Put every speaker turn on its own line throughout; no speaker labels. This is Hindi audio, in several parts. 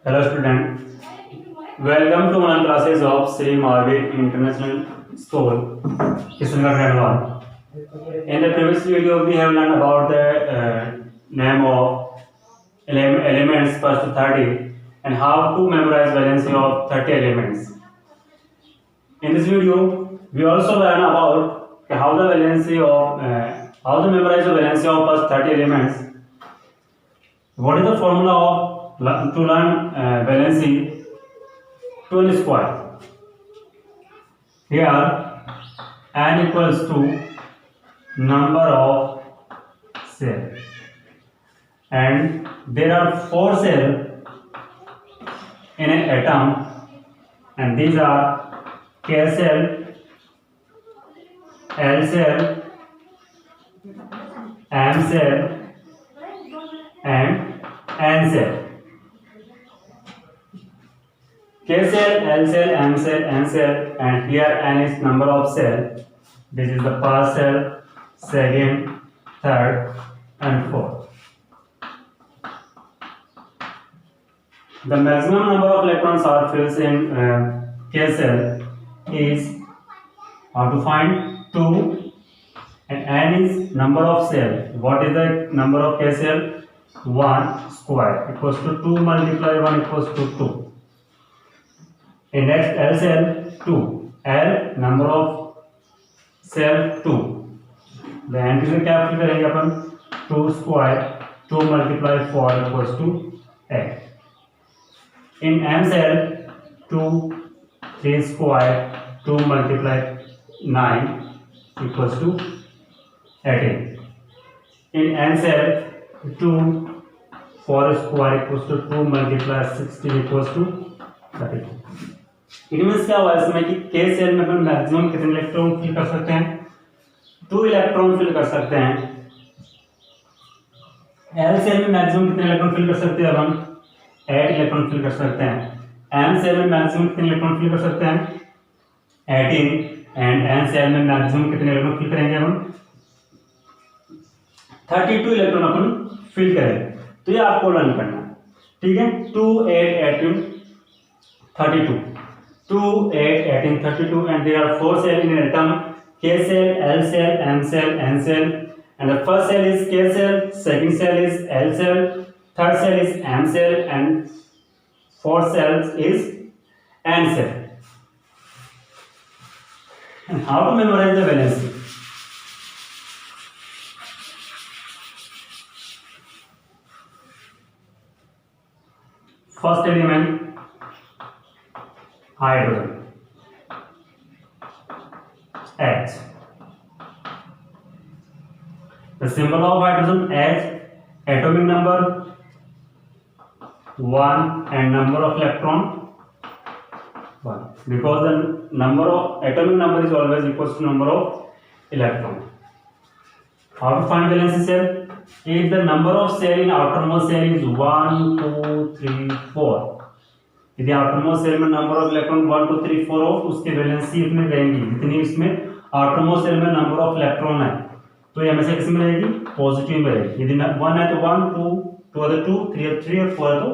Hello student, welcome to online classes of Sri Mahavir International School, Kishangarh Grade 1. In the previous video we have learned about the name of elements first to 30 and how to memorize valency of 30 elements. In this video we also learn about how to memorize the valency of first 30 elements. What is the formula of to learn valency 2n square? Here n equals to number of cell and there are 4 cells in an atom and these are K cell, L cell, M cell and N cell. K cell, L cell, M cell, N cell, and here N is number of cell. This is the first cell, second, third, and fourth. The maximum number of electrons are filled in K cell is how to find 2, and N is number of cell. What is the number of K cell? 1 square equals to 2 multiply 1 equals to 2. In next L cell 2, L number of cell 2. The entry क्या फिल करेंगे अपन 2 square 2 multiply 4 equals to 8. In M cell 2 3 square 2 multiply 9 equals to 18. In N cell 2 4 square equals to 2 multiply 16 equals to 32. It means क्या हुआ इसमें कि K सेल में अपन मैक्सिमम कितने इलेक्ट्रॉन फिल कर सकते हैं? 2 इलेक्ट्रॉन फिल कर सकते हैं. L सेल में मैक्सिमम कितने इलेक्ट्रॉन फिल कर सकते हैं अपन? 8 इलेक्ट्रॉन फिल कर सकते हैं. M सेल में मैक्सिमम कितने इलेक्ट्रॉन फिल कर सकते हैं? 18. एंड N सेल में मैक्सिमम कितने इलेक्ट्रॉन फिल करेंगे अपन? 32 इलेक्ट्रॉन अपन फिल करेंगे. तो ये आपको लर्न करना है, ठीक है. 2 8 18 32 2 8 18 32 and there are 4 cells in an atom: K cell, L cell, M cell, N cell, and the first cell is K cell, second cell is L cell, third cell is M cell, and fourth cell is N cell. And how to memorize the valency? First element hydrogen H. The symbol of hydrogen H, atomic number 1 and number of electron 1, because the number of atomic number is always equals to number of electron. How to find valency cell? If the number of cell in outermost cell is 1 2 3 4, यदि outermost cell में number of electron 1 2 3 4 हो तो उसकी वैलेंसी इतनी रहेगी जितनी इसमें outermost cell में number of electron है. तो ये हमेशा किस में रहेगी? पॉजिटिव में रहेगी. यदि 1 है तो 1 2 2 है तो 2 3 है 3 और 4 है तो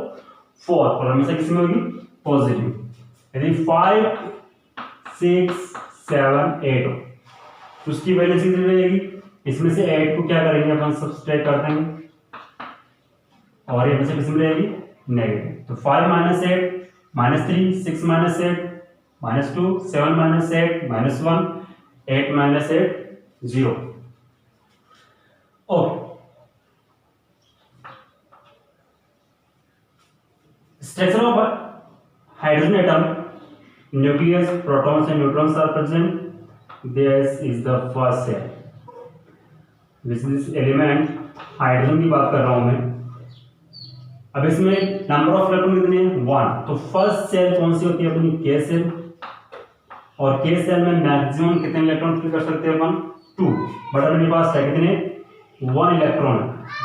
4 और हमेशा किस में होगी? पॉजिटिव. यदि 5 6 7 8 हो तो उसकी वैलेंसी कितनी रहेगी? इसमें से 8 को क्या करेंगे अपन? सब्सट्रैक्ट कर देंगे और ये हमेशा किस में रहेगी? नेगेटिव. तो 5 minus 8 minus 3 6 minus 8 minus 2 7 minus 8 minus 1 8 minus 8 0. Okay. Structure of hydrogen atom: nucleus, protons and neutrons are present. This is the first cell. This is element hydrogen की बात कर रहा हूं मैं. अब इसमें नंबर ऑफ इलेक्ट्रॉन कितने हैं? 1. तो फर्स्ट सेल कौन सी होती है अपनी? K shell. और K सेल में मैक्सिमम कितने इलेक्ट्रॉन फिल कर सकते हैं अपन? 2. बट अपने पास है कितने? 1 इलेक्ट्रॉन,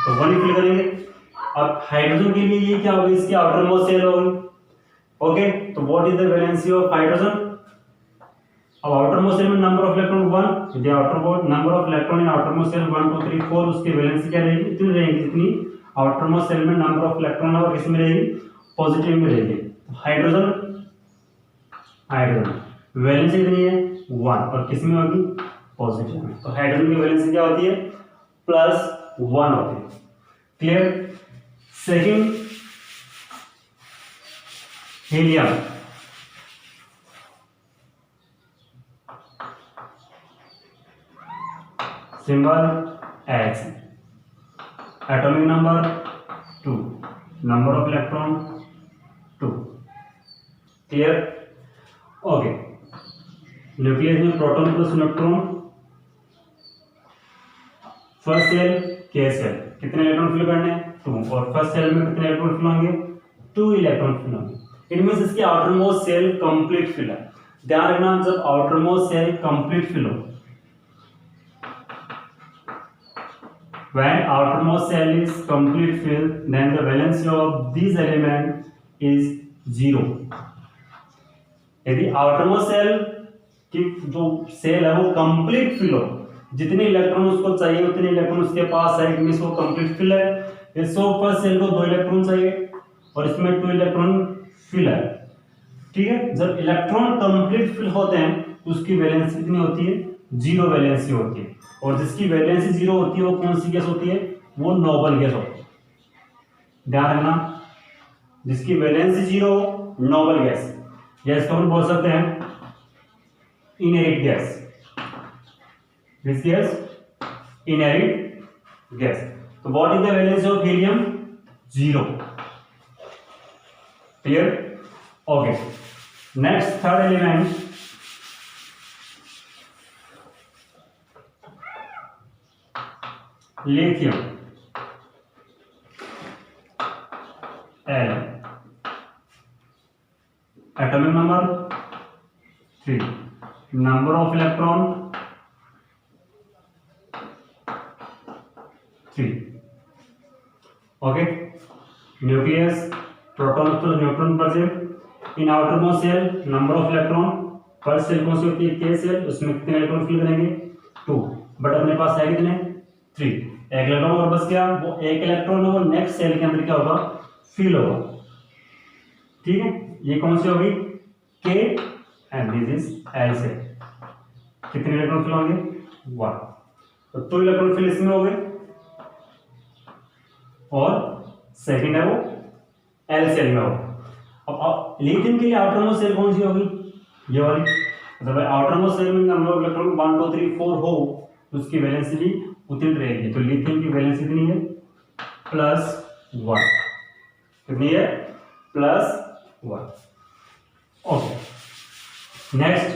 तो 1 ही फिल करेंगे. अब हाइड्रोजन के लिए ये क्या होगी? इसकी आउटर मोस्ट सेल होगी. ओके, तो what is the valency of hydrogen? अब आउटर मोस्ट सेल में नंबर ऑफ इलेक्ट्रॉन 1, यदि outer number of electron in outermost shell 1 2 3 4, उसकी वैलेंसी क्या रहेगी? इतनी रहेगी जितनी आउटर मोस्ट सेल में नंबर ऑफ इलेक्ट्रॉन और किसमें रहेगी? पॉजिटिव में रहेगी। हाइड्रोजन वैलेंसी कितनी है 1 और किस में होगी पॉजिटिव में। तो हाइड्रोजन की वैलेंसी क्या होती है +1 होती है। Clear. Second helium, symbol H, atomic number 2, number of electron 2। Clear. Okay. Nucleus में proton plus neutron, first shell के सेल कितने इलेक्ट्रॉन फिल करने हैं 2 और फर्स्ट सेल में कितने इलेक्ट्रॉन फिल होंगे 2 इलेक्ट्रॉन फिल होंगे। इट मींस इसके outermost shell complete fill है। ध्यान रखना जब outermost shell complete fill हो, when outermost cell is complete filled then the valency of these element is 0। यदि outermost cell की जो सेल है वो कंप्लीट फिल हो, जितने इलेक्ट्रॉन उसको चाहिए उतने इलेक्ट्रॉन उसके पास है, इनमें वो कंप्लीट फिल है। इस फर्स्ट सेल को 2 इलेक्ट्रॉन चाहिए और इसमें 2 इलेक्ट्रॉन फिल है। ठीक है। जब इलेक्ट्रॉन कंप्लीट फिल होते हैं तो उसकी वैलेंसी कितनी होती है 0 वैलेंसी होती है। और जिसकी वैलेंसी 0 होती है वो कौन सी गैस होती है वो नोबल गैस होती है। ध्यान रखना जिसकी वैलेंसी 0 नोबल गैस, गैस को हम बोल सकते हैं inherit gas. This gas inherit gas. तो what is the valency of helium 0। Clear. Okay. Next third element lithium, L, atomic number 3, number of electron 3। Okay. Nucleus proton plus neutron present in outermost shell, number of electron per shell कौन सी होती है के सेल, उसमें कितने इलेक्ट्रॉन फिल करेंगे 2, बट अपने पास है कितने 3। एक इलेक्ट्रॉन और बस गया, वो एक इलेक्ट्रॉन है वो नेक्स्ट सेल के अंदर क्या होगा फिल होगा। ठीक है। ये कौन सी होगी K and this is L shell. कितने इलेक्ट्रॉन फिल होंगे 1। तो 2 इलेक्ट्रॉन फिल इसमें हो गए और सेकंड है वो एल सेल में होगा। अब लिथियम के लिए आउटरमोस्ट सेल कौन सी होगी ये वाली। मतलब आउटरमोस्ट सेल में नंबर ऑफ इलेक्ट्रॉन 1 2 3 4 हो तो उसकी वैलेंसी भी उतनी रहेगी। तो लिथियम की वैलेंसी कितनी है +1। कितनी है +1। ओके। नेक्स्ट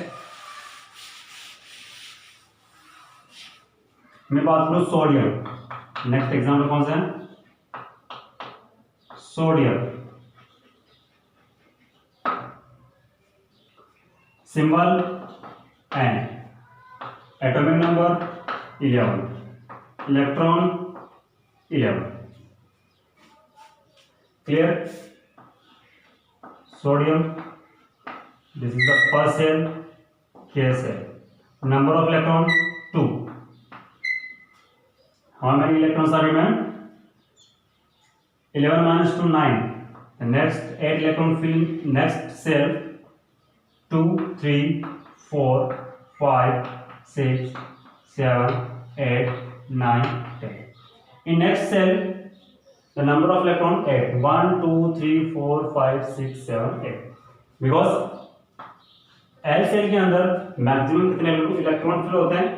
मैं बात करूं सोडियम। नेक्स्ट एग्जाम्पल कौन सा है sodium, symbol N, atomic number 11, electron 11। Clear. Sodium, this is the first shell के shell, number of electron 2। How many electrons are remain 11 - 2 9। The next 8 electron fill next cell 2 3 4 5 6 7 8 9 10। In next cell the number of electron 8 1 2 3 4 5 6 7 8 because L cell के अंदर मैक्सिमम कितने इलेक्ट्रॉन फिल होते हैं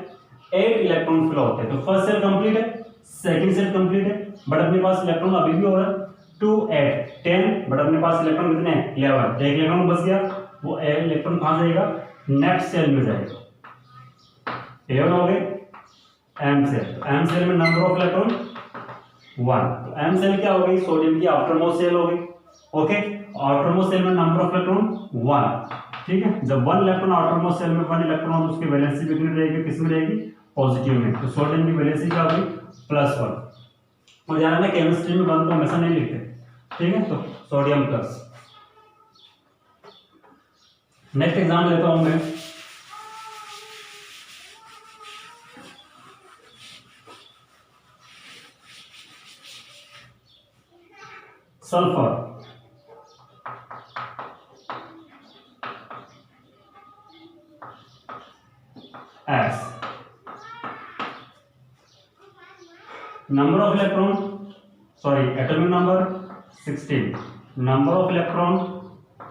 8 इलेक्ट्रॉन फिल होते हैं। तो फर्स्ट सेल कंप्लीट है, सेकंड सेल कंप्लीट है, बट अपने पास इलेक्ट्रॉन अभी भी हो रहा है 2 8 10, बट अपने पास इलेक्ट्रॉन कितने हैं 11। एक इलेक्ट्रॉन बच गया, वो इलेक्ट्रॉन कहां जाएगा नेक्स्ट सेल में जाएगा। 11 हो गए एम सेल। एम सेल में नंबर ऑफ इलेक्ट्रॉन 1। तो एम सेल क्या हो गई सोडियम की आफ्टरमोस्ट सेल हो गई। ओके। आफ्टरमोस्ट सेल में नंबर ऑफ इलेक्ट्रॉन 1। ठीक है। जब 1 इलेक्ट्रॉन आफ्टरमोस्ट सेल में 1 इलेक्ट्रॉन उसकी वैलेंसी कितनी रहेगी किस में रहेगी पॉजिटिव में। तो सोडियम की वैलेंसी क्या होगी +1। और ध्यान रखना केमिस्ट्री में 1 को हमेशा नहीं लिखते। ठीक है। तो सोडियम प्लस। नेक्स्ट एग्जाम्पल लेता हूं मैं sulphur. number of electron, sorry, atomic number 16, number of electron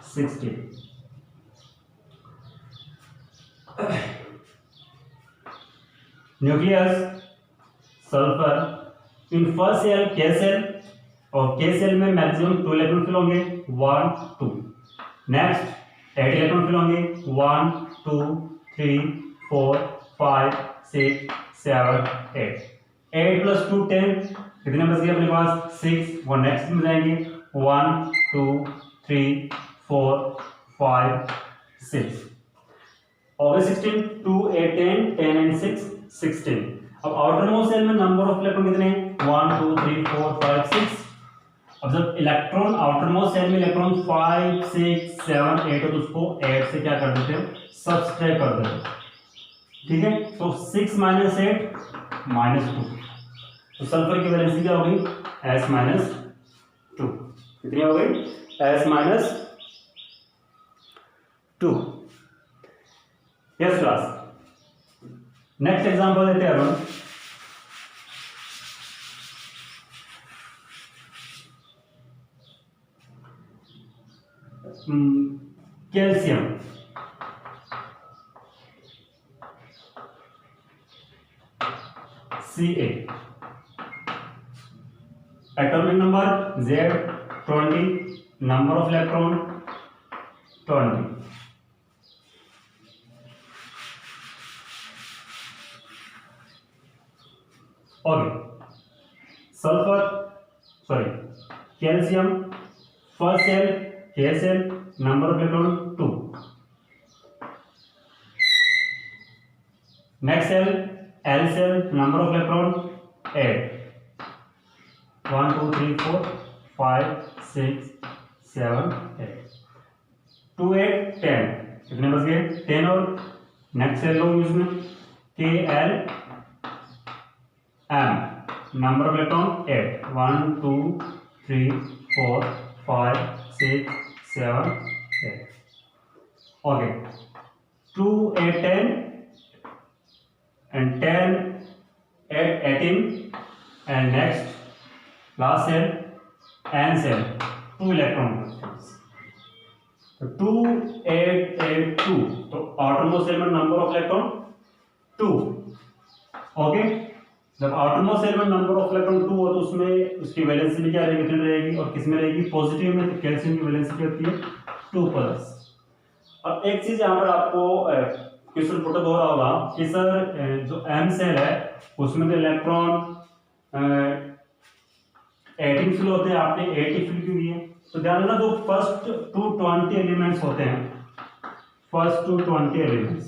16. Nucleus sulphur in first shell के सेल, और के सेल में मैक्सिमम 2 इलेक्ट्रॉन फिल होंगे 1 2, नेक्स्ट 8 इलेक्ट्रॉन फिल होंगे 1 2 3 4 5 6 7 8, 8 प्लस 2 10, कितने बच गए अपने पास 6, वो नेक्स्ट में जाएंगे 1 2 3 4 5 6, और 16 2 8 10 10 एंड 6 16। अब आउटर मोस्ट सेल में नंबर ऑफ इलेक्ट्रॉन कितने हैं 1 2 3 4 5 6। अब जब इलेक्ट्रॉन आउटर मोस्ट सेल में इलेक्ट्रॉन 5 6 7 8 हो तो उसको 8 से क्या कर देते हो सब्सट्रैक्ट कर देते हो, ठीक है। तो 6 माइनस 8 माइनस 2, तो सल्फर की वैलेंसी क्या होगी S माइनस 2, कितनी हो गई S minus 2। Yes class, next example लेते हैं अपन। Calcium, Ca, atomic number Z20, number of electron 20। Okay, sulphur sorry calcium first shell के shell, number of electron 2, next shell L shell, number of electron 8, 1 2 3 4 5 6 7 8, 2 8 10, कितने बच गए 10, और नेक्स्ट सेल लो यूज में K L M, number of electron 8, 1 2 3 4 5 6 7 8। Okay, 2 8 10 and 10 8 18, and next last cell n cell 2 electron, तो 2 8 8 2, तो आउटरमोस्ट सेल में नंबर ऑफ इलेक्ट्रॉन 2। ओके, जब आउटरमोस्ट सेल में नंबर ऑफ इलेक्ट्रॉन 2 हो तो उसमें उसकी वैलेंसी भी क्या रहेगी रहेगी, और किसमें रहेगी पॉजिटिव में, तो कैल्शियम की वैलेंसी क्या होती है 2 प्लस। अब एक चीज यहाँ पर आपको क्वेश्चन पुट हो रहा होगा कि सर जो एम सेल है उसमें तो इलेक्ट्रॉन 18 फिल होते हैं, आपने 80 फिल क्यों किए। तो ध्यान रखना जो फर्स्ट 220 एलिमेंट्स होते हैं, फर्स्ट 220 एलिमेंट्स,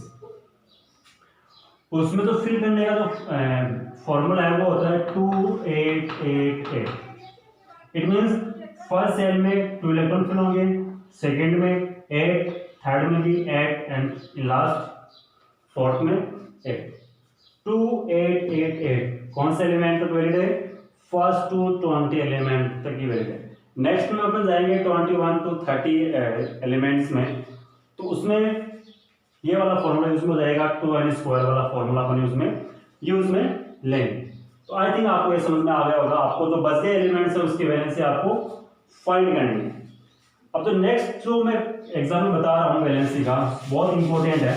उसमें तो फिल करने का जो फॉर्मूला है वो होता है 2888। इट मींस फर्स्ट सेल में 2 इलेक्ट्रॉन फिल होंगे, सेकंड में 8, थर्ड में भी 8, एंड लास्ट फोर्थ में 8। 2888 कौन सा एलिमेंट तक वैलिड है, फर्स्ट 220 एलिमेंट तक की वैलिड है। नेक्स्ट में अपन जाएंगे 21 to 30 एलिमेंट्स में, तो उसमें ये वाला फॉर्मूला यूज में हो जाएगा, 2n स्क्वायर वाला फॉर्मूला अपन यूज में लेंगे। तो आई थिंक आपको ये समझ में आ गया होगा, आपको जो बचे एलिमेंट्स है उसकी वैलेंसी आपको फाइंड करनी है। अब तो नेक्स्ट जो मैं एग्जाम में बता रहा हूँ वैलेंसी का, बहुत इंपॉर्टेंट है।